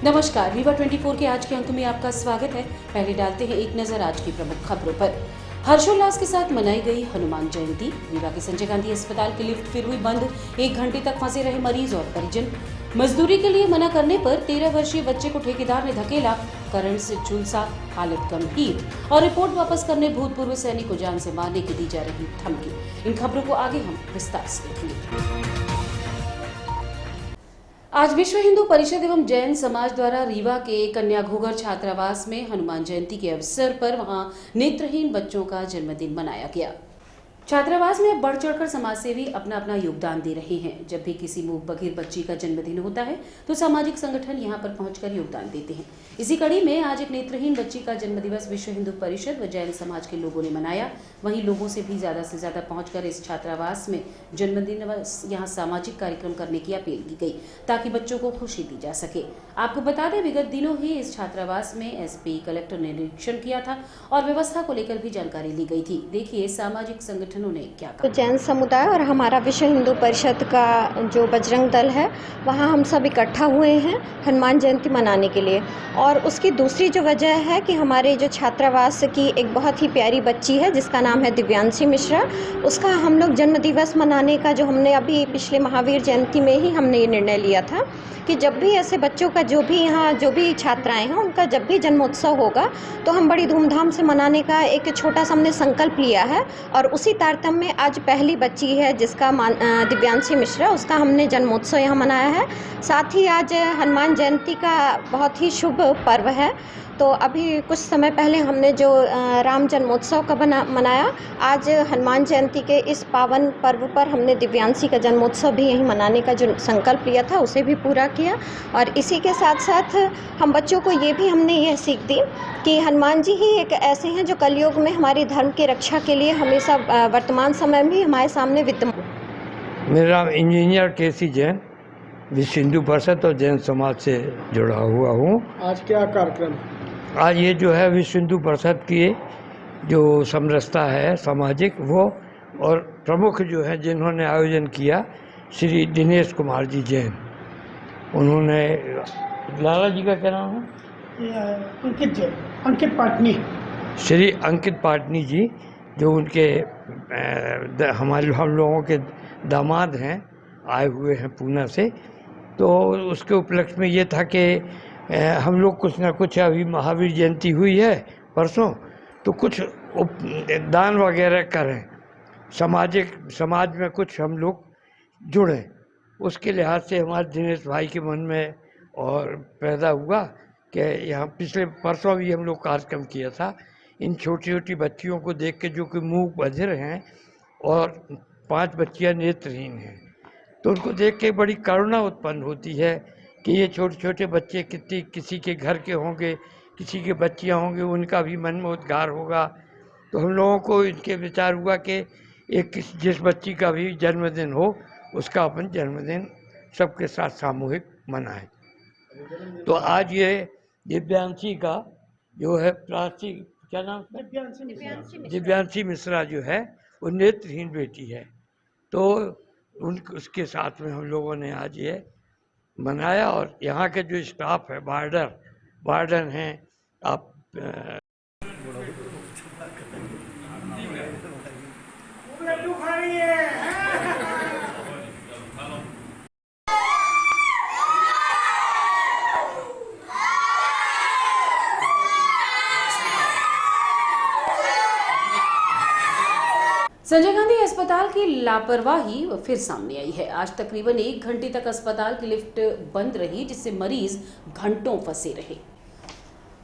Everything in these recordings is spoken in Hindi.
नमस्कार, रीवा 24 के आज के अंक में आपका स्वागत है। पहले डालते हैं एक नजर आज की प्रमुख खबरों पर। हर्षोल्लास के साथ मनाई गई हनुमान जयंती। रीवा के संजय गांधी अस्पताल की लिफ्ट फिर हुई बंद। 1 घंटे तक फंसे रहे मरीज और परिजन। मजदूरी के लिए मना करने पर 13 वर्षीय बच्चे को ठेकेदार ने धकेला, करंट से झुलसा, हालत गंभीर। और रिपोर्ट वापस करने भूतपूर्व सैनिक को जान से मारने की दी जा रही धमकी। इन खबरों को आगे हम विस्तार से देखेंगे। आज विश्व हिंदू परिषद एवं जैन समाज द्वारा रीवा के कन्या घोघर छात्रावास में हनुमान जयंती के अवसर पर वहां नेत्रहीन बच्चों का जन्मदिन मनाया गया। छात्रावास में बढ़ चढ़कर समाजसेवी अपना अपना योगदान दे रहे हैं। जब भी किसी मूक बधिर बच्ची का जन्मदिन होता है तो सामाजिक संगठन यहां पर पहुंचकर योगदान देते हैं। इसी कड़ी में आज एक नेत्रहीन बच्ची का जन्मदिवस विश्व हिंदू परिषद व जैन समाज के लोगों ने मनाया। वहीं लोगों से ज्यादा पहुंचकर इस छात्रावास में जन्मदिन व यहाँ सामाजिक कार्यक्रम करने की अपील की गई ताकि बच्चों को खुशी दी जा सके। आपको बता दें, विगत दिनों ही इस छात्रावास में एसपी कलेक्टर ने निरीक्षण किया था और व्यवस्था को लेकर भी जानकारी ली गई थी। देखिए सामाजिक संगठनों ने क्या कहा। तो जैन समुदाय और हमारा विश्व हिंदू परिषद का जो बजरंग दल है, वहाँ हम सब इकट्ठा हुए हैं हनुमान जयंती मनाने के लिए। और उसकी दूसरी जो वजह है कि हमारे जो छात्रावास की एक बहुत ही प्यारी बच्ची है जिसका नाम है दिव्यांशी मिश्रा, उसका हम लोग जन्म दिवस मनाने का जो हमने अभी पिछले महावीर जयंती में ही हमने ये निर्णय लिया था कि जब भी ऐसे बच्चों का जो भी छात्राएं हैं उनका जब भी जन्मोत्सव होगा तो हम बड़ी धूमधाम से मनाने का एक छोटा सा हमने संकल्प लिया है। और उसी तारतम्य में आज पहली बच्ची है जिसका दिव्यांशी मिश्रा, उसका हमने जन्मोत्सव यहाँ मनाया है। साथ ही आज हनुमान जयंती का बहुत ही शुभ पर्व है। तो अभी कुछ समय पहले हमने जो राम जन्मोत्सव का मनाया, आज हनुमान जयंती के इस पावन पर्व पर हमने दिव्यांशी का जन्मोत्सव भी यहीं मनाने का जो संकल्प लिया था उसे भी पूरा किया। और इसी के साथ साथ हम बच्चों को हमने यह सीख दी कि हनुमान जी ही एक ऐसे हैं जो कलयुग में हमारे धर्म की रक्षा के लिए हमेशा वर्तमान समय में भी हमारे सामने विद्यमान। मेरा नाम इंजीनियर केसी जैन, विश्व हिंदू परिषद और जैन समाज से जुड़ा हुआ हूँ। आज क्या कार्यक्रम? आज ये जो है विश्व हिंदू परिषद की जो समरसता है सामाजिक, वो और प्रमुख जो है जिन्होंने आयोजन किया, श्री दिनेश कुमार जी जैन, उन्होंने, लाला जी का क्या नाम है? अंकित पाटनी। श्री अंकित पाटनी जी, जो उनके हम लोगों के दामाद हैं, आए हुए हैं पूना से। तो उसके उपलक्ष्य में ये था कि हम लोग कुछ ना कुछ, अभी महावीर जयंती हुई है परसों, तो कुछ दान वगैरह करें, समाज में कुछ हम लोग जुड़ें। उसके लिहाज से हमारे दिनेश भाई के मन में और पैदा हुआ कि यहाँ पिछले परसों भी हम लोग कार्यक्रम किया था। इन छोटी छोटी बच्चियों को देख के, जो कि मूक बधिर हैं और 5 बच्चियाँ नेत्रहीन हैं, तो उनको देख के बड़ी करुणा उत्पन्न होती है कि ये छोटे छोटे बच्चे किसी के घर के होंगे, किसी के बच्चियां होंगे, उनका भी मन में उद्गार होगा। तो हम लोगों को इनके विचार हुआ कि जिस बच्ची का भी जन्मदिन हो उसका अपन जन्मदिन सबके साथ सामूहिक मनाएं। तो आज ये दिव्यांशी का जो है क्या नाम है? दिव्यांशी मिश्रा जो है वो नेत्रहीन बेटी है। तो उसके साथ में हम लोगों ने आज ये मनाया। और यहाँ के जो स्टाफ है, वार्डन हैं, आप संजय गांधी अस्पताल की लापरवाही फिर सामने आई है। आज तकरीबन 1 घंटे तक अस्पताल की लिफ्ट बंद रही, जिससे मरीज घंटों फंसे रहे।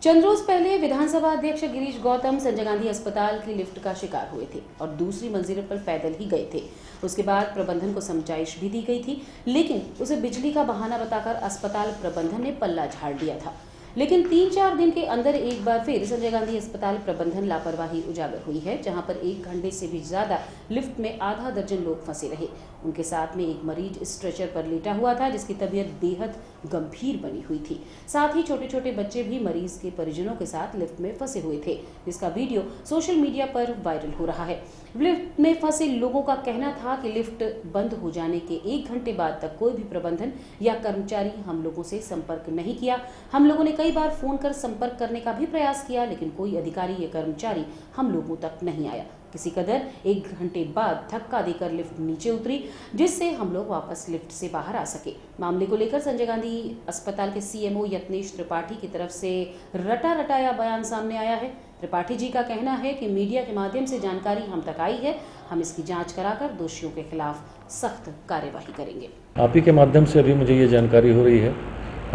चंद रोज पहले विधानसभा अध्यक्ष गिरीश गौतम संजय गांधी अस्पताल की लिफ्ट का शिकार हुए थे और दूसरी मंजिल पर पैदल ही गए थे। उसके बाद प्रबंधन को समझाइश भी दी गई थी, लेकिन उसे बिजली का बहाना बताकर अस्पताल प्रबंधन ने पल्ला झाड़ दिया था। लेकिन 3-4 दिन के अंदर एक बार फिर संजय गांधी अस्पताल प्रबंधन लापरवाही उजागर हुई है, जहां पर 1 घंटे से भी ज्यादा लिफ्ट में आधा दर्जन लोग फंसे रहे। उनके साथ में एक मरीज स्ट्रेचर पर लेटा हुआ था, जिसकी तबीयत बेहद गंभीर बनी हुई थी। साथ ही छोटे छोटे बच्चे भी मरीज के परिजनों के साथ लिफ्ट में फंसे हुए थे, जिसका वीडियो सोशल मीडिया पर वायरल हो रहा है। लिफ्ट में फंसे लोगों का कहना था कि लिफ्ट बंद हो जाने के 1 घंटे बाद तक कोई भी प्रबंधन या कर्मचारी हम लोगों से संपर्क नहीं किया। हम लोगों ने कई बार फोन कर संपर्क करने का भी प्रयास किया, लेकिन कोई अधिकारी या कर्मचारी हम लोगों तक नहीं आया। किसी कदर 1 घंटे बाद धक्का देकर लिफ्ट नीचे उतरी, जिससे हम लोग वापस लिफ्ट से बाहर आ सके। मामले को लेकर संजय गांधी अस्पताल के सीएमओ यत्नेश त्रिपाठी की तरफ से रटा रटाया बयान सामने आया है। त्रिपाठी जी का कहना है कि मीडिया के माध्यम से जानकारी हम तक आई है, हम इसकी जांच कराकर दोषियों के खिलाफ सख्त कार्यवाही करेंगे। आप ही के माध्यम से अभी मुझे ये जानकारी हो रही है।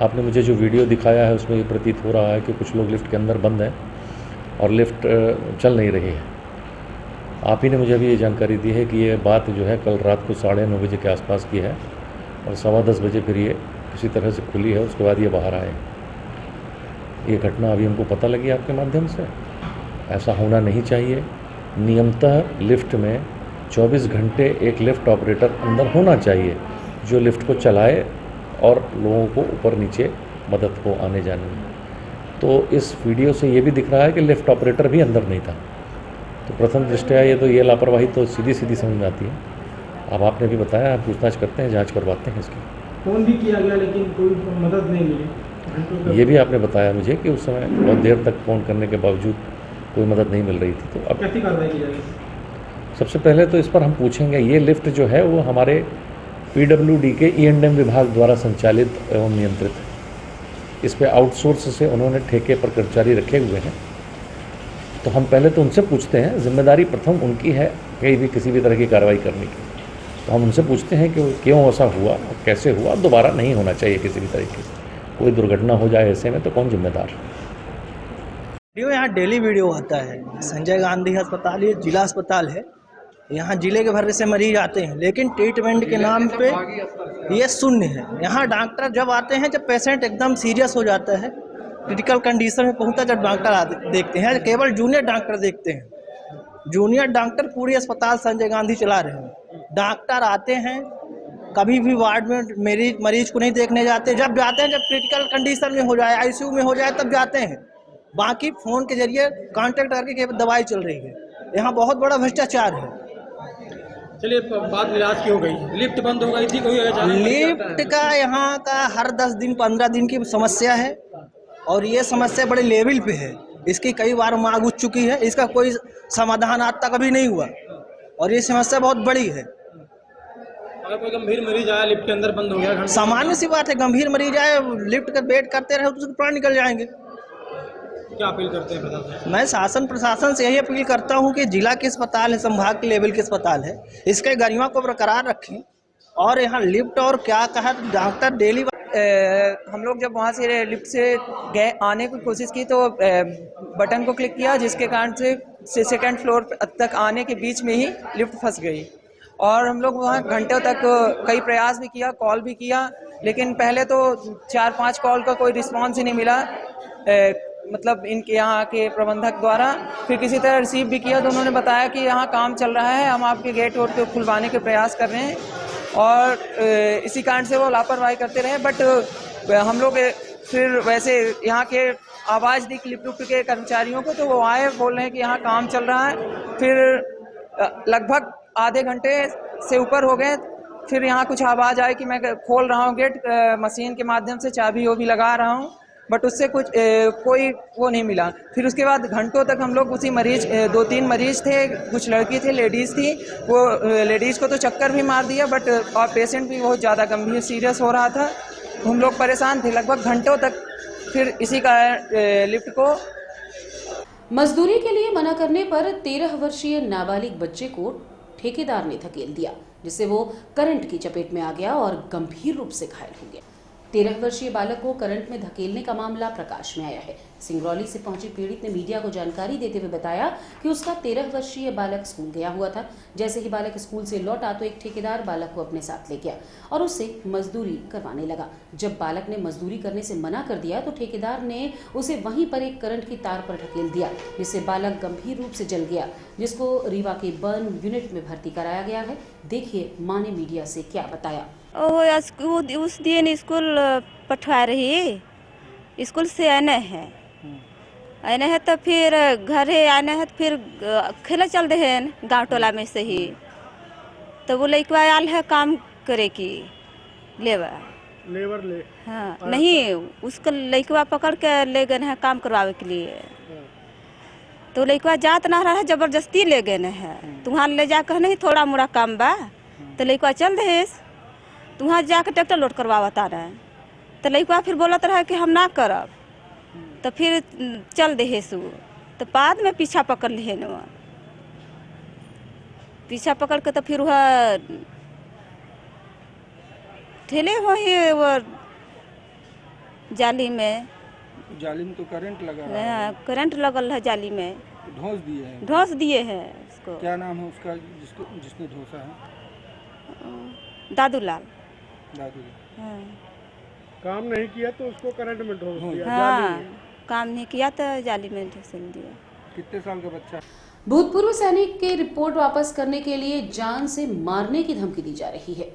आपने मुझे जो वीडियो दिखाया है उसमें ये प्रतीत हो रहा है कि कुछ लोग लिफ्ट के अंदर बंद हैं और लिफ्ट चल नहीं रही है। आप ही ने मुझे अभी ये जानकारी दी है कि ये बात जो है कल रात को 9:30 बजे के आसपास की है और 10:15 बजे फिर ये किसी तरह से खुली है, उसके बाद ये बाहर आए। ये घटना अभी हमको पता लगी आपके माध्यम से। ऐसा होना नहीं चाहिए। नियमतः लिफ्ट में 24 घंटे एक लिफ्ट ऑपरेटर अंदर होना चाहिए जो लिफ्ट को चलाए और लोगों को ऊपर नीचे मदद को आने जाने में। तो इस वीडियो से ये भी दिख रहा है कि लिफ्ट ऑपरेटर भी अंदर नहीं था। तो प्रथम दृष्टया ये लापरवाही तो सीधी समझ में आती है। अब आपने भी बताया, आप पूछताछ करते हैं, जांच करवाते हैं इसकी। फोन भी किया गया लेकिन कोई मदद नहीं मिली। ये भी आपने बताया मुझे कि उस समय बहुत देर तक फ़ोन करने के बावजूद कोई मदद नहीं मिल रही थी। तो अब कैसी कार्रवाई की जाएगी? सबसे पहले तो इस पर हम पूछेंगे। ये लिफ्ट जो है वो हमारे PWD के E&M विभाग द्वारा संचालित एवं नियंत्रित है। इस पे आउटसोर्स से उन्होंने ठेके पर कर्मचारी रखे हुए हैं। तो हम पहले तो उनसे पूछते हैं, जिम्मेदारी प्रथम उनकी है कहीं भी किसी भी तरह की कार्रवाई करने की। तो हम उनसे पूछते हैं कि क्यों ऐसा हुआ और कैसे हुआ। दोबारा नहीं होना चाहिए किसी भी तरीके से। कोई दुर्घटना हो जाए ऐसे में तो कौन जिम्मेदार। वीडियो यहाँ डेली वीडियो आता है। संजय गांधी अस्पताल ये जिला अस्पताल है। यहाँ जिले के भर से मरीज आते हैं, लेकिन ट्रीटमेंट के नाम पे ये शून्य है। यहाँ डॉक्टर जब आते हैं जब पेशेंट एकदम सीरियस हो जाता है, क्रिटिकल कंडीशन में पहुंचता, जब डॉक्टर देखते हैं। केवल जूनियर डॉक्टर देखते हैं। जूनियर डॉक्टर पूरी अस्पताल संजय गांधी चला रहे हैं। डॉक्टर आते हैं, कभी भी वार्ड में मरीज को नहीं देखने जाते। जब जाते हैं, जब क्रिटिकल कंडीशन में हो जाए, ICU में हो जाए, तब जाते हैं। बाकी फ़ोन के जरिए कांटेक्ट करके केवल दवाई चल रही है। यहाँ बहुत बड़ा भ्रष्टाचार है। चलिए, बात निराश की हो गई। लिफ्ट बंद हो गई थी, कोई लिफ्ट का यहाँ का हर 10 दिन 15 दिन की समस्या है और ये समस्या बड़े लेवल पे है। इसकी कई बार मांग उठ चुकी है, इसका कोई समाधान आज तक अभी नहीं हुआ और ये समस्या बहुत बड़ी है। अगर कोई गंभीर मरीज आया, लिफ्ट के अंदर बंद हो गया, सामान्य सी बात है। गंभीर मरीज आए, लिफ्ट का वेट करते रहे तो उसके प्राण निकल जाएंगे। क्या अपील करते हैं प्रशासन? मैं शासन प्रशासन से यही अपील करता हूं कि जिला के अस्पताल है, संभाग के लेवल के अस्पताल है, इसके गरिमा को बरकरार रखें। और यहाँ लिफ्ट और क्या कहा, डॉक्टर डेली हम लोग जब वहाँ से लिफ्ट से गए आने की कोशिश की तो बटन को क्लिक किया, जिसके कारण से सेकंड फ्लोर तक आने के बीच में ही लिफ्ट फंस गई। और हम लोग वहाँ घंटों तक कई प्रयास भी किया, कॉल भी किया, लेकिन पहले तो 4-5 कॉल का कोई रिस्पॉन्स ही नहीं मिला, मतलब इनके यहाँ के प्रबंधक द्वारा। फिर किसी तरह रिसीव भी किया तो उन्होंने बताया कि यहाँ काम चल रहा है, हम आपके गेट वोट को खुलवाने के प्रयास कर रहे हैं। और इसी कारण से वो लापरवाही करते रहे। बट हम लोग फिर वैसे यहाँ के आवाज़ दी लिफ्ट के कर्मचारियों को, तो वो आए, बोल रहे हैं कि यहाँ काम चल रहा है। फिर लगभग आधे घंटे से ऊपर हो गए, फिर यहाँ कुछ आवाज़ आई कि मैं खोल रहा हूँ गेट, मशीन के माध्यम से चाबी वो भी लगा रहा हूँ, बट उससे कुछ कोई वो नहीं मिला। फिर उसके बाद घंटों तक हम लोग उसी मरीज 2-3 मरीज थे, कुछ लड़की थे, लेडीज़ थी, वो लेडीज़ को तो चक्कर भी मार दिया, बट और पेशेंट भी बहुत ज़्यादा गंभीर सीरियस हो रहा था। हम लोग परेशान थे लगभग घंटों तक। फिर इसी का लिफ्ट को मजदूरी के लिए मना करने पर 13 वर्षीय नाबालिग बच्चे को ठेकेदार ने धकेल दिया, जिससे वो करंट की चपेट में आ गया और गंभीर रूप से घायल हो गया। 13 वर्षीय बालक को करंट में धकेलने का मामला प्रकाश में आया है। सिंगरौली से पहुंची पीड़ित ने मीडिया को जानकारी देते हुए बताया कि उसका 13 वर्षीय बालक स्कूल गया हुआ था। जैसे ही बालक स्कूल से लौटा तो एक ठेकेदार बालक को अपने साथ ले गया और उससे मजदूरी करवाने लगा। जब बालक ने मजदूरी करने से मना कर दिया तो ठेकेदार ने उसे वहीं पर एक करंट की तार पर ढकेल दिया, जिससे बालक गंभीर रूप से जल गया, जिसको रीवा के बर्न यूनिट में भर्ती कराया गया है। देखिए मां ने मीडिया से क्या बताया। उस दिन स्कूल पठवा रही, स्कूल से आने हैं तो फिर घर आने हैं तो फिर खेला चल रहे हैं गांव टोला में से ही, तो वो लड़का आयल है काम करे की लेबर ले हाँ नहीं, उसका लड़का पकड़ के ले गए हैं काम करवावे के लिए। तो लड़का जात ना रहा है, जबरदस्ती ले गए हैं। तो वहाँ ले जाकर नहीं थोड़ा मोड़ा काम बा, तो लड़का चल रहे तो वहाँ जाकर ट्रैक्टर लोड करवाता रहे। तो लड़का फिर बोलत रहा कि हम ना करब, तो फिर चल दे सु। तो बाद में पीछा पकड़ लिए न, पीछा पकड़ के तो फिर वह ठेले वही वो जाली में तो करंट लगा है, करंट लगल है जाली में, ढोस दिए हैं उसको। क्या नाम है उसका जिसने ढोसा है? दादूलाल। हाँ। काम नहीं किया तो उसको करंट में ढोस दिया। हाँ, काम नहीं किया तो जाली में ढकेल दिया। कितने साल का बच्चा? भूतपूर्व सैनिक के रिपोर्ट वापस करने के लिए जान से मारने की धमकी दी जा रही है।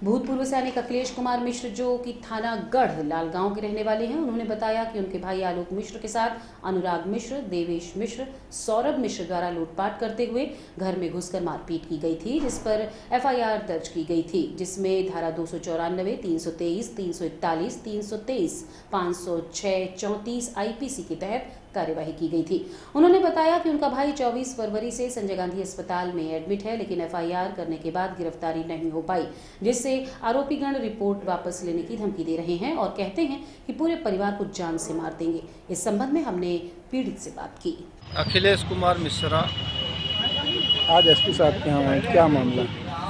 भूतपूर्व सैनिक अखिलेश कुमार मिश्र, जो कि थाना गढ़ लालगांव के रहने वाले हैं, उन्होंने बताया कि उनके भाई आलोक मिश्र के साथ अनुराग मिश्र, देवेश मिश्र, सौरभ मिश्र द्वारा लूटपाट करते हुए घर में घुसकर मारपीट की गई थी, जिस पर एफआईआर दर्ज की गई थी, जिसमें धारा 294, 323, 341, 323, 506, 34 आईपीसी के तहत कार्यवाही की गई थी। उन्होंने बताया कि उनका भाई 24 फरवरी से संजय गांधी अस्पताल में एडमिट है, लेकिन एफआईआर करने के बाद गिरफ्तारी नहीं हो पाई, जिससे आरोपीगण रिपोर्ट वापस लेने की धमकी दे रहे हैं और कहते हैं कि पूरे परिवार को जान से मार देंगे। इस संबंध में हमने पीड़ित से बात की। अखिलेश कुमार मिश्रा आज एसपी साहब के यहाँ आए, क्या मामला?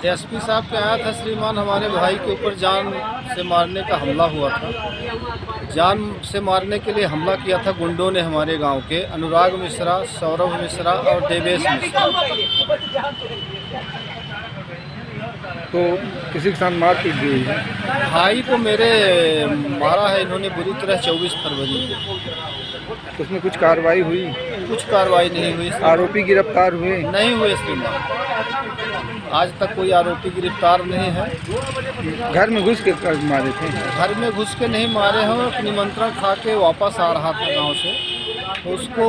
एसपी साहब के आया था श्रीमान, हमारे भाई के ऊपर जान से मारने का हमला हुआ था। जान से मारने के लिए हमला किया था गुंडों ने हमारे गांव के, अनुराग मिश्रा, सौरभ मिश्रा और देवेश मिश्रा। तो किसी के साथ मारपीट हुई है? भाई को मेरे मारा है इन्होंने बुरी तरह 24 फरवरी को। उसमें कुछ कार्रवाई हुई? कुछ कार्रवाई नहीं हुई। आरोपी गिरफ्तार हुए? नहीं हुए श्रीमान, आज तक कोई आरोपी गिरफ्तार नहीं है। घर में घुस के मारे थे? घर में घुस के नहीं मारे हैं, निमंत्रण खा के वापस आ रहा था गांव से, तो उसको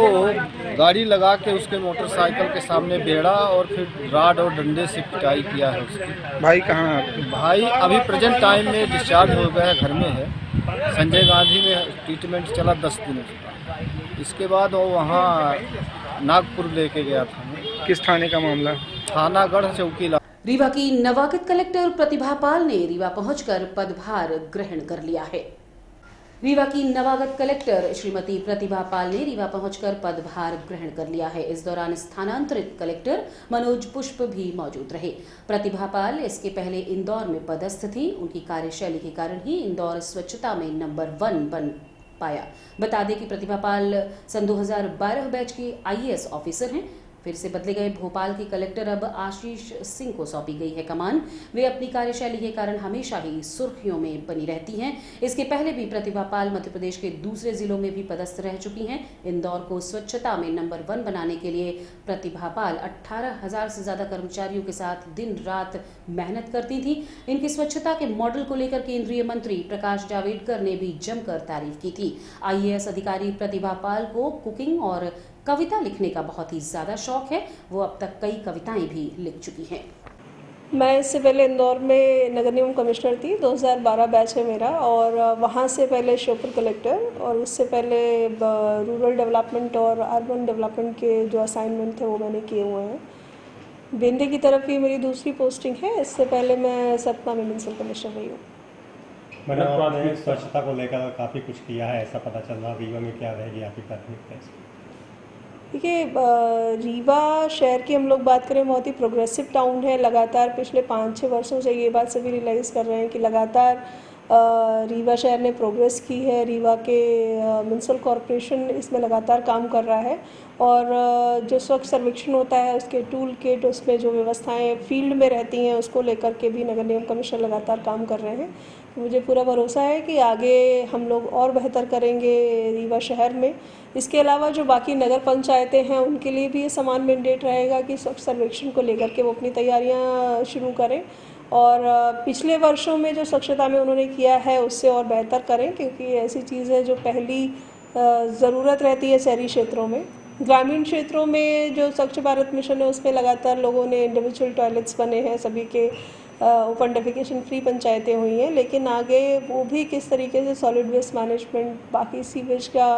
गाड़ी लगा के उसके मोटरसाइकिल के सामने बेड़ा और फिर राड और डंडे से पिटाई किया है उसकी। भाई कहाँ है? भाई अभी प्रेजेंट टाइम में डिस्चार्ज हो गया है, घर में है। संजय गांधी में ट्रीटमेंट चला 10 दिनों का। इसके बाद वो वहाँ नागपुर लेके गया था। किस थाने का मामला? थाना गढ़ चौकी। रीवा की नवागत कलेक्टर प्रतिभा पाल ने रीवा पहुंचकर पदभार ग्रहण कर लिया है। रीवा की नवागत कलेक्टर श्रीमती प्रतिभा पाल ने रीवा पहुंचकर पदभार ग्रहण कर लिया है। इस दौरान स्थानांतरित कलेक्टर मनोज पुष्प भी मौजूद रहे। प्रतिभा पाल इसके पहले इंदौर में पदस्थ थी। उनकी कार्यशैली के कारण ही इंदौर स्वच्छता में नंबर 1 बन पाया। बता दें कि प्रतिभा पाल सन 2012 बैच की आईएएस ऑफिसर हैं। फिर से बदले गए भोपाल के कलेक्टर अब आशीष सिंह को सौंपी गई है कमान। वे अपनी कार्यशैली के कारण हमेशा ही सुर्खियों में बनी रहती हैं। इसके पहले भी प्रतिभा पाल मध्य प्रदेश के दूसरे जिलों में भी पदस्थ रह चुकी हैं। इंदौर को स्वच्छता में नंबर 1 बनाने के लिए प्रतिभा पाल 18,000 से ज्यादा कर्मचारियों के साथ दिन रात मेहनत करती थी। इनकी स्वच्छता के मॉडल को लेकर केंद्रीय मंत्री प्रकाश जावड़ेकर ने भी जमकर तारीफ की थी। आईएएस अधिकारी प्रतिभा पाल को कुकिंग और कविता लिखने का बहुत ही ज़्यादा शौक है। वो अब तक कई कविताएं भी लिख चुकी हैं। मैं इससे पहले इंदौर में नगर निगम कमिश्नर थी, 2012 बैच है मेरा, और वहाँ से पहले श्योपुर कलेक्टर, और उससे पहले रूरल डेवलपमेंट और अर्बन डेवलपमेंट के जो असाइनमेंट थे वो मैंने किए हुए हैं। बेंदे की तरफ ही मेरी दूसरी पोस्टिंग है। इससे पहले मैं सतना में म्यूनसिपल कमिश्नर रही हूँ। मैडम, आपने स्वच्छता को लेकर काफ़ी कुछ किया है, ऐसा पता चल रहा। रीवा में क्या रहेगी आपकी प्राथमिकता? देखिए, रीवा शहर की हम लोग बात करें, बहुत ही प्रोग्रेसिव टाउन है। लगातार पिछले 5-6 वर्षों से ये बात सभी रियलाइज़ कर रहे हैं कि लगातार रीवा शहर ने प्रोग्रेस की है। रीवा के म्युनिसिपल कॉरपोरेशन इसमें लगातार काम कर रहा है और जो स्वच्छ सर्वेक्षण होता है उसके टूल किट, उसमें जो व्यवस्थाएं फील्ड में रहती हैं उसको लेकर के भी नगर निगम कमिश्नर लगातार काम कर रहे हैं। तो मुझे पूरा भरोसा है कि आगे हम लोग और बेहतर करेंगे रीवा शहर में। इसके अलावा जो बाकी नगर पंचायतें हैं उनके लिए भी ये समान मैंडेट रहेगा कि स्वच्छ सर्वेक्षण को लेकर के वो अपनी तैयारियां शुरू करें और पिछले वर्षों में जो स्वच्छता में उन्होंने किया है उससे और बेहतर करें, क्योंकि ऐसी चीज़ है जो पहली ज़रूरत रहती है शहरी क्षेत्रों में। ग्रामीण क्षेत्रों में जो स्वच्छ भारत मिशन है उसमें लगातार लोगों ने इंडिविजुअल टॉयलेट्स बने हैं, सभी के ओपन डेफिकेशन फ्री पंचायतें हुई हैं, लेकिन आगे वो भी किस तरीके से सॉलिड वेस्ट मैनेजमेंट, बाकी सीवेज का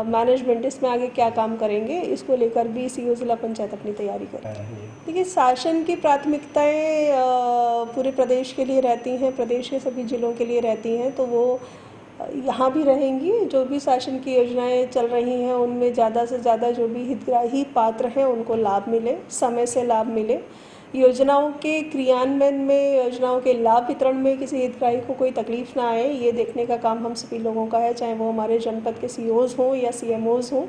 मैनेजमेंट, इसमें आगे क्या काम करेंगे इसको लेकर भी सीओ जिला पंचायत अपनी तैयारी कर रहे हैं। देखिए, शासन की प्राथमिकताएं पूरे प्रदेश के लिए रहती हैं, प्रदेश के सभी जिलों के लिए रहती हैं, तो वो यहाँ भी रहेंगी। जो भी शासन की योजनाएं चल रही हैं उनमें ज़्यादा से ज़्यादा जो भी हितग्राही पात्र हैं उनको लाभ मिले, समय से लाभ मिले। योजनाओं के क्रियान्वयन में, योजनाओं के लाभ वितरण में किसी हितग्राही को कोई तकलीफ ना आए, ये देखने का काम हम सभी लोगों का है, चाहे वो हमारे जनपद के सीओज़ हों या सीएमओज़ हों,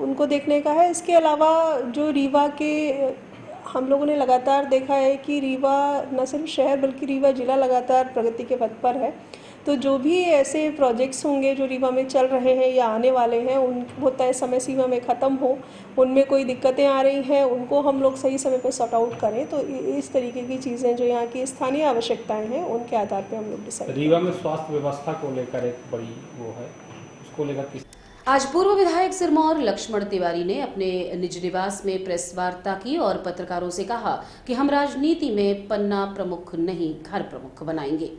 उनको देखने का है। इसके अलावा जो रीवा के हम लोगों ने लगातार देखा है कि रीवा न सिर्फ शहर बल्कि रीवा जिला लगातार प्रगति के पथ पर है, तो जो भी ऐसे प्रोजेक्ट्स होंगे जो रीवा में चल रहे हैं या आने वाले हैं वो तय समय सीमा में ख़त्म हो, उनमें कोई दिक्कतें आ रही हैं उनको हम लोग सही समय पर सॉर्ट आउट करें। तो इस तरीके की चीज़ें जो यहाँ की स्थानीय आवश्यकताएं हैं उनके आधार पर हम लोग डिसाइड। रीवा में स्वास्थ्य व्यवस्था को लेकर एक बड़ी वो है, उसको लेकर किस आज पूर्व विधायक सिरमौर लक्ष्मण तिवारी ने अपने निज निवास में प्रेस वार्ता की और पत्रकारों से कहा कि हम राजनीति में पन्ना प्रमुख नहीं, घर प्रमुख बनाएंगे।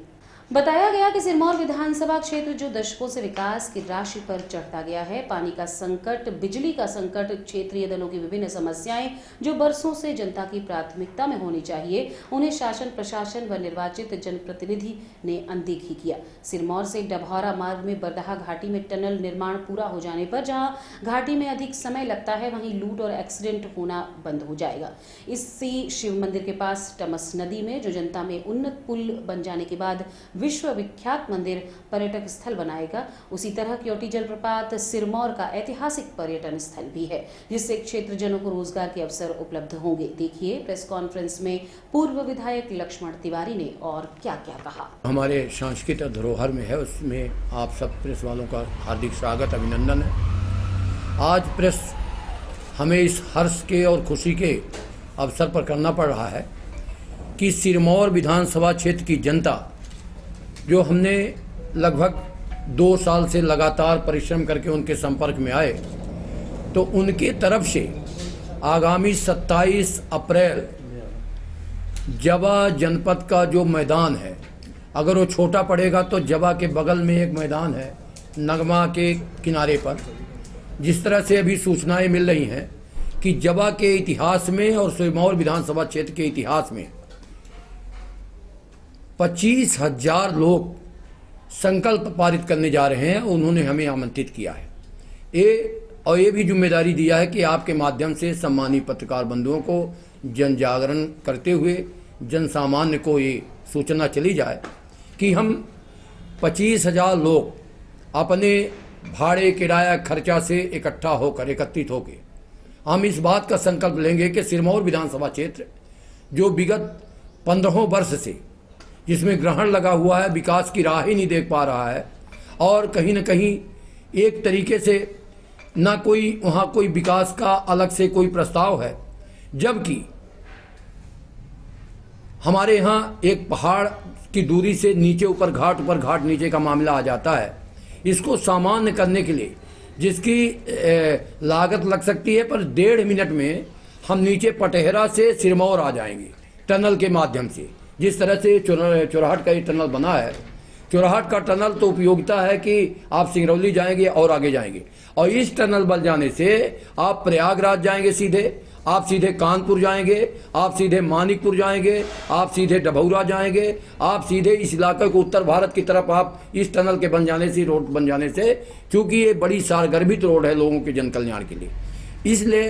बताया गया कि सिरमौर विधानसभा क्षेत्र जो दशकों से विकास की राशि पर चढ़ता गया है, पानी का संकट, बिजली का संकट, क्षेत्रीय दलों की विभिन्न समस्याएं जो बरसों से जनता की प्राथमिकता में होनी चाहिए, उन्हें शासन प्रशासन व निर्वाचित जनप्रतिनिधि ने अनदेखी किया। सिरमौर से डभौरा मार्ग में बरदहा घाटी में टनल निर्माण पूरा हो जाने पर जहां घाटी में अधिक समय लगता है वहीं लूट और एक्सीडेंट होना बंद हो जाएगा। इसी शिव मंदिर के पास टमस नदी में जो जनता में उन्नत पुल बन जाने के बाद विश्व विख्यात मंदिर पर्यटक स्थल बनाएगा, उसी तरह क्योटी जलप्रपात सिरमौर का ऐतिहासिक पर्यटन स्थल भी है, जिससे क्षेत्रजनों को रोजगार के अवसर उपलब्ध होंगे। देखिए प्रेस कॉन्फ्रेंस में पूर्व विधायक लक्ष्मण तिवारी ने और क्या क्या कहा। हमारे सांस्कृतिक धरोहर में है, उसमें आप सब प्रेस वालों का हार्दिक स्वागत, अभिनंदन है। आज प्रेस हमें इस हर्ष के और खुशी के अवसर पर करना पड़ रहा है कि सिरमौर विधानसभा क्षेत्र की जनता जो हमने लगभग 2 साल से लगातार परिश्रम करके उनके संपर्क में आए, तो उनके तरफ से आगामी 27 अप्रैल जवा जनपद का जो मैदान है, अगर वो छोटा पड़ेगा तो जवा के बगल में एक मैदान है नगमा के किनारे पर। जिस तरह से अभी सूचनाएं मिल रही हैं कि जवा के इतिहास में और सिरमौर विधानसभा क्षेत्र के इतिहास में 25,000 लोग संकल्प पारित करने जा रहे हैं, उन्होंने हमें आमंत्रित किया है। ये भी जिम्मेदारी दिया है कि आपके माध्यम से सम्मानीय पत्रकार बंधुओं को जन जागरण करते हुए जन सामान्य को ये सूचना चली जाए कि हम 25,000 लोग अपने भाड़े किराया खर्चा से इकट्ठा होकर, एकत्रित होकर हम इस बात का संकल्प लेंगे कि सिरमौर विधानसभा क्षेत्र जो विगत 15 वर्ष से जिसमें ग्रहण लगा हुआ है, विकास की राह ही नहीं देख पा रहा है और कहीं न कहीं एक तरीके से ना कोई वहाँ कोई विकास का अलग से कोई प्रस्ताव है, जबकि हमारे यहाँ एक पहाड़ की दूरी से नीचे ऊपर घाट नीचे का मामला आ जाता है। इसको सामान्य करने के लिए जिसकी लागत लग सकती है, पर 1.5 मिनट में हम नीचे पटेहरा से सिरमौर आ जाएंगे टनल के माध्यम से। जिस तरह से चौराहट का ये टनल बना है, चौराहट का टनल तो उपयोगिता है कि आप सिंगरौली जाएंगे और आगे जाएंगे, और इस टनल बन जाने से आप प्रयागराज जाएंगे सीधे, आप सीधे कानपुर जाएंगे, आप सीधे मानिकपुर जाएंगे, आप सीधे डभौरा जाएंगे, आप सीधे इस इलाके को उत्तर भारत की तरफ आप इस टनल के बन जाने से, रोड बन जाने से, क्योंकि ये बड़ी सारगर्भित रोड है लोगों के जन कल्याण के लिए, इसलिए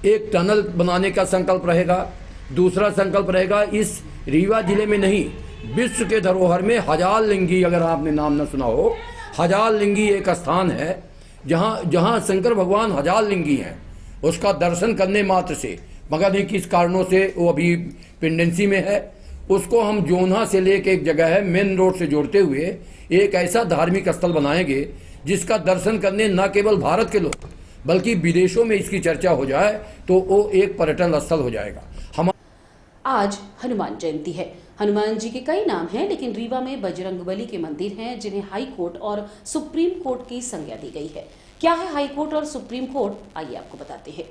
एक टनल बनाने का संकल्प रहेगा। दूसरा संकल्प रहेगा इस रीवा जिले में नहीं, विश्व के धरोहर में हजार लिंगी, अगर आपने नाम न सुना हो, हजार लिंगी एक स्थान है जहाँ शंकर भगवान हजार लिंगी हैं। उसका दर्शन करने मात्र से, मगर नहीं किस कारणों से वो अभी पेंडेंसी में है, उसको हम जोन्हा से लेके एक जगह है मेन रोड से जोड़ते हुए एक ऐसा धार्मिक स्थल बनाएंगे जिसका दर्शन करने न केवल भारत के लोग बल्कि विदेशों में इसकी चर्चा हो जाए तो वो एक पर्यटन स्थल हो जाएगा। आज हनुमान जयंती है। हनुमान जी के कई नाम हैं, लेकिन रीवा में बजरंगबली के मंदिर हैं जिन्हें हाई कोर्ट और सुप्रीम कोर्ट की संज्ञा दी गई है। क्या है हाई कोर्ट और सुप्रीम कोर्ट, आइए आपको बताते हैं।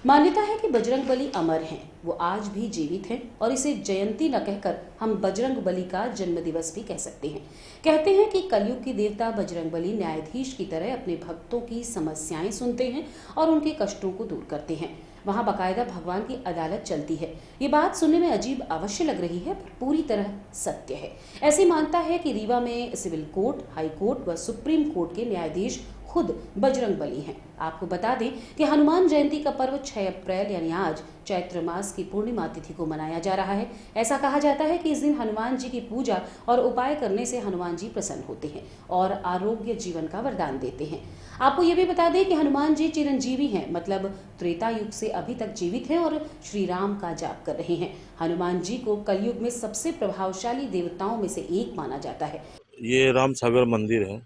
मान्यता है कि बजरंगबली अमर हैं, वो आज भी जीवित हैं और इसे जयंती न कहकर हम बजरंगबली का जन्म दिवस भी कह सकते हैं। कहते हैं कि कलयुग के देवता बजरंगबली न्यायाधीश की तरह अपने भक्तों की समस्याएं सुनते हैं और उनके कष्टों को दूर करते हैं। वहां बाकायदा भगवान की अदालत चलती है। ये बात सुनने में अजीब अवश्य लग रही है, पर पूरी तरह सत्य है। ऐसी मानता है कि रीवा में सिविल कोर्ट, हाई कोर्ट व सुप्रीम कोर्ट के न्यायाधीश खुद बजरंगबली हैं। आपको बता दें कि हनुमान जयंती का पर्व 6 अप्रैल यानी आज चैत्र मास की पूर्णिमा तिथि को मनाया जा रहा है। ऐसा कहा जाता है कि इस दिन हनुमान जी की पूजा और उपाय करने से हनुमान जी प्रसन्न होते हैं और आरोग्य जीवन का वरदान देते हैं। आपको ये भी बता दें कि हनुमान जी चिरंजीवी हैं, मतलब त्रेता युग से अभी तक जीवित हैं और श्री राम का जाप कर रहे हैं। हनुमान जी को कलयुग में सबसे प्रभावशाली देवताओं में से एक माना जाता है। ये राम सागर मंदिर है।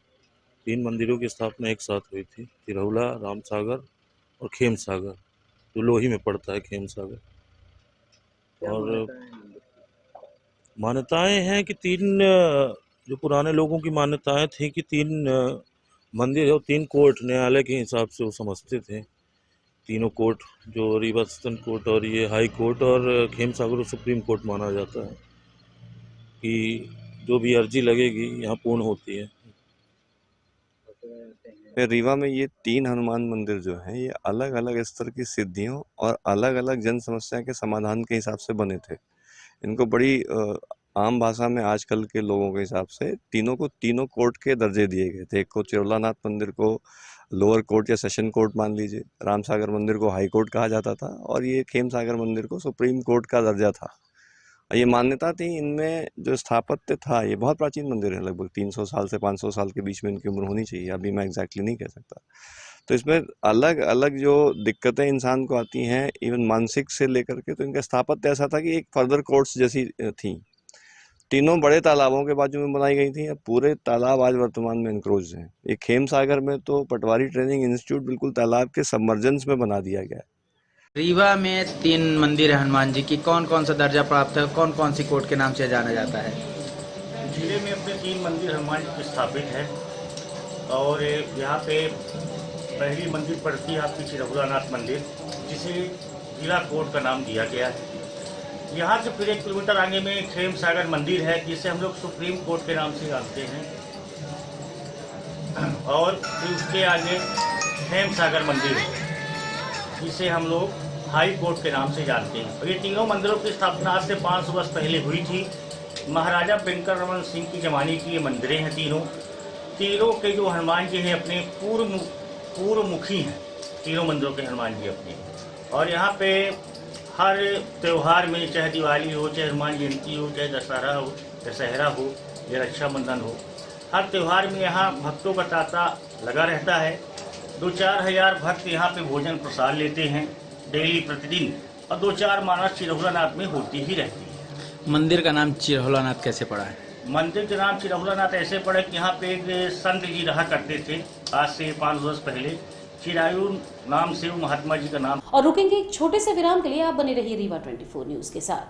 3 मंदिरों की स्थापना एक साथ हुई थी, तिरहुला, राम सागर और खेम सागर, जो लोही में पड़ता है खेम सागर। और मान्यताएं हैं कि 3 जो पुराने लोगों की मान्यताएं थी कि 3 मंदिर है और 3 कोर्ट न्यायालय के हिसाब से वो समझते थे। तीनों कोर्ट जो रीवा सदन कोर्ट और ये हाई कोर्ट और खेम सागर सुप्रीम कोर्ट माना जाता है कि जो भी अर्जी लगेगी यहाँ पूर्ण होती है। रीवा में ये 3 हनुमान मंदिर जो हैं ये अलग अलग स्तर की सिद्धियों और अलग अलग जन समस्या के समाधान के हिसाब से बने थे। इनको बड़ी आम भाषा में आजकल के लोगों के हिसाब से तीनों को तीनों कोर्ट के दर्जे दिए गए थे। एक को चिरौलानाथ मंदिर को लोअर कोर्ट या सेशन कोर्ट मान लीजिए, राम सागर मंदिर को हाई कोर्ट कहा जाता था और ये खेम सागर मंदिर को सुप्रीम कोर्ट का दर्जा था। ये मान्यता थी, इनमें जो स्थापत्य था ये बहुत प्राचीन मंदिर है, लगभग 300 साल से 500 साल के बीच में इनकी उम्र होनी चाहिए, अभी मैं एग्जैक्टली नहीं कह सकता। तो इसमें अलग अलग जो दिक्कतें इंसान को आती हैं इवन मानसिक से लेकर के, तो इनका स्थापत्य ऐसा था कि एक फर्दर कोर्ट्स जैसी थी। तीनों बड़े तालाबों के बाजू में बनाई गई थी। अब पूरे तालाब आज वर्तमान में इनक्रोज हैं। एक खेम सागर में तो पटवारी ट्रेनिंग इंस्टीट्यूट बिल्कुल तालाब के सबमर्जेंस में बना दिया गया है। रीवा में 3 मंदिर है हनुमान जी की, कौन कौन सा दर्जा प्राप्त है, कौन कौन सी कोर्ट के नाम से जाना जाता है? जिले में अपने 3 मंदिर हनुमान जी स्थापित है और यहाँ पे पहली मंदिर पड़ती है आपकी चिरहुलानाथ मंदिर, जिसे जिला कोर्ट का नाम दिया गया है। यहाँ से फिर 1 किलोमीटर आगे में खेम सागर मंदिर है, जिसे हम लोग सुप्रीम कोर्ट के नाम से जानते हैं, और फिर उसके आगे खेम सागर मंदिर है, जिसे हम लोग हाई कोर्ट के नाम से जानते हैं। और ये तीनों मंदिरों की स्थापना आज से 500 वर्ष पहले हुई थी। महाराजा वेंकट रमन सिंह की जमाने की ये मंदिरें हैं। तीनों के जो हनुमान जी हैं अपने पूर्वमुखी हैं, तीनों मंदिरों के हनुमान जी अपने। और यहाँ पे हर त्यौहार में, चाहे दिवाली हो, चाहे हनुमान जयंती हो, चाहे दशहरा हो या रक्षाबंधन हो, हर त्यौहार में यहाँ भक्तों का तांता लगा रहता है। 2-4 हज़ार भक्त यहाँ पे भोजन प्रसाद लेते हैं डेली प्रतिदिन, और 2-4 मानस चिरहुलानाथ में होती ही रहती है। मंदिर का नाम चिरहुलानाथ कैसे पड़ा है? मंदिर का नाम चिरहुलानाथ ऐसे पड़ा कि यहाँ पे एक संत जी रहा करते थे आज से 5 वर्ष पहले, चिरायु नाम से वो महात्मा जी का नाम। और रुकेंगे एक छोटे से विराम के लिए, आप बने रहिए रीवा 24 न्यूज के साथ।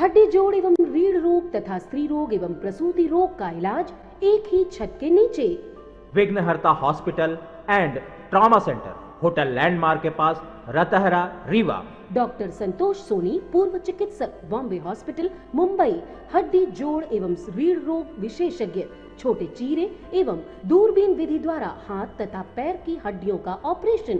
हड्डी जोड़ एवं रीढ़ रोग तथा स्त्री रोग एवं प्रसूति रोग का इलाज एक ही छत के नीचे। विघ्नहर्ता hospital and trauma centre, hotel landmark के पास, रतहरा, रीवा। डॉक्टर संतोष सोनी, पूर्व चिकित्सक, बॉम्बे हॉस्पिटल, मुंबई। हड्डी जोड़ एवं रीढ़ रोग विशेषज्ञ, छोटे चीरे एवं दूरबीन विधि द्वारा हाथ तथा पैर की हड्डियों का ऑपरेशन।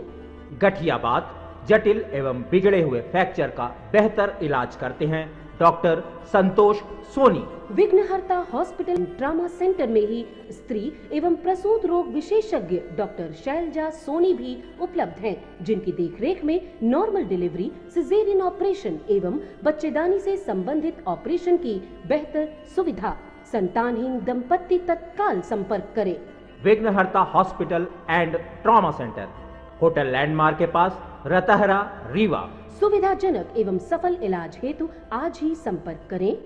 गठियाबात, जटिल एवं बिगड़े हुए फ्रैक्चर का बेहतर इलाज करते हैं डॉक्टर संतोष सोनी। विघ्नहर्ता हॉस्पिटल ट्रामा सेंटर में ही स्त्री एवं प्रसूत रोग विशेषज्ञ डॉक्टर शैलजा सोनी भी उपलब्ध हैं, जिनकी देखरेख में नॉर्मल डिलीवरी, सिजेरियन ऑपरेशन एवं बच्चेदानी से संबंधित ऑपरेशन की बेहतर सुविधा। संतानहीन दंपत्ति तत्काल संपर्क करें। विघ्नहर्ता hospital and trauma centre, hotel landmark के पास, रतहरा, रीवा। सुविधाजनक एवं सफल इलाज हेतु आज ही संपर्क करें।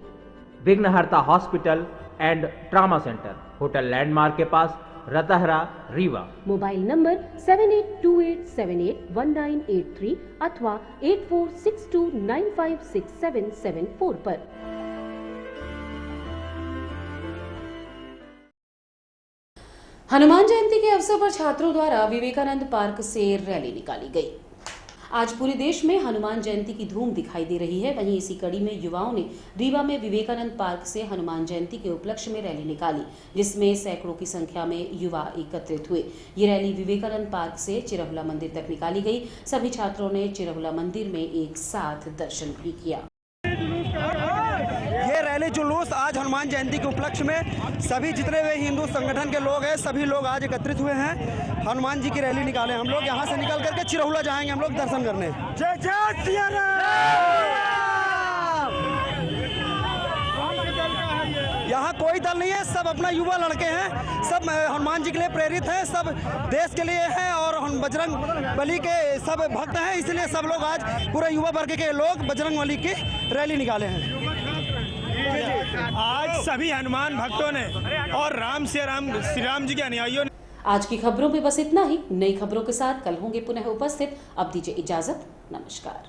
विघ्नहर्ता hospital and trauma centre, hotel landmark के पास, रतहरा, रीवा। मोबाइल नंबर 7828781983 अथवा 8462956774 पर। हनुमान जयंती के अवसर पर छात्रों द्वारा विवेकानंद पार्क से रैली निकाली गई। आज पूरे देश में हनुमान जयंती की धूम दिखाई दे रही है। वहीं इसी कड़ी में युवाओं ने रीवा में विवेकानंद पार्क से हनुमान जयंती के उपलक्ष्य में रैली निकाली, जिसमें सैकड़ों की संख्या में युवा एकत्रित हुए। ये रैली विवेकानंद पार्क से चिरहुला मंदिर तक निकाली गई। सभी छात्रों ने चिरहुला मंदिर में एक साथ दर्शन भी किया। ये रैली जुलूस आज हनुमान जयंती के उपलक्ष्य में सभी जितने भी हिंदू संगठन के लोग हैं, सभी लोग आज एकत्रित हुए हैं। हनुमान जी की रैली निकाले। हम लोग यहाँ से निकल करके चिरहुला जाएंगे हम लोग दर्शन करने। जय जय सिया राम। यहाँ कोई दल नहीं है, सब अपना युवा लड़के हैं, सब हनुमान जी के लिए प्रेरित हैं, सब देश के लिए हैं और हम बजरंग बली के सब भक्त हैं, इसलिए सब लोग आज पूरे युवा वर्ग के लोग बजरंग बली की रैली निकाले हैं। आज सभी हनुमान भक्तों ने और श्री राम जी के अनुयायियों ने। आज की खबरों में बस इतना ही। नई खबरों के साथ कल होंगे पुनः उपस्थित। अब दीजिए इजाजत। नमस्कार।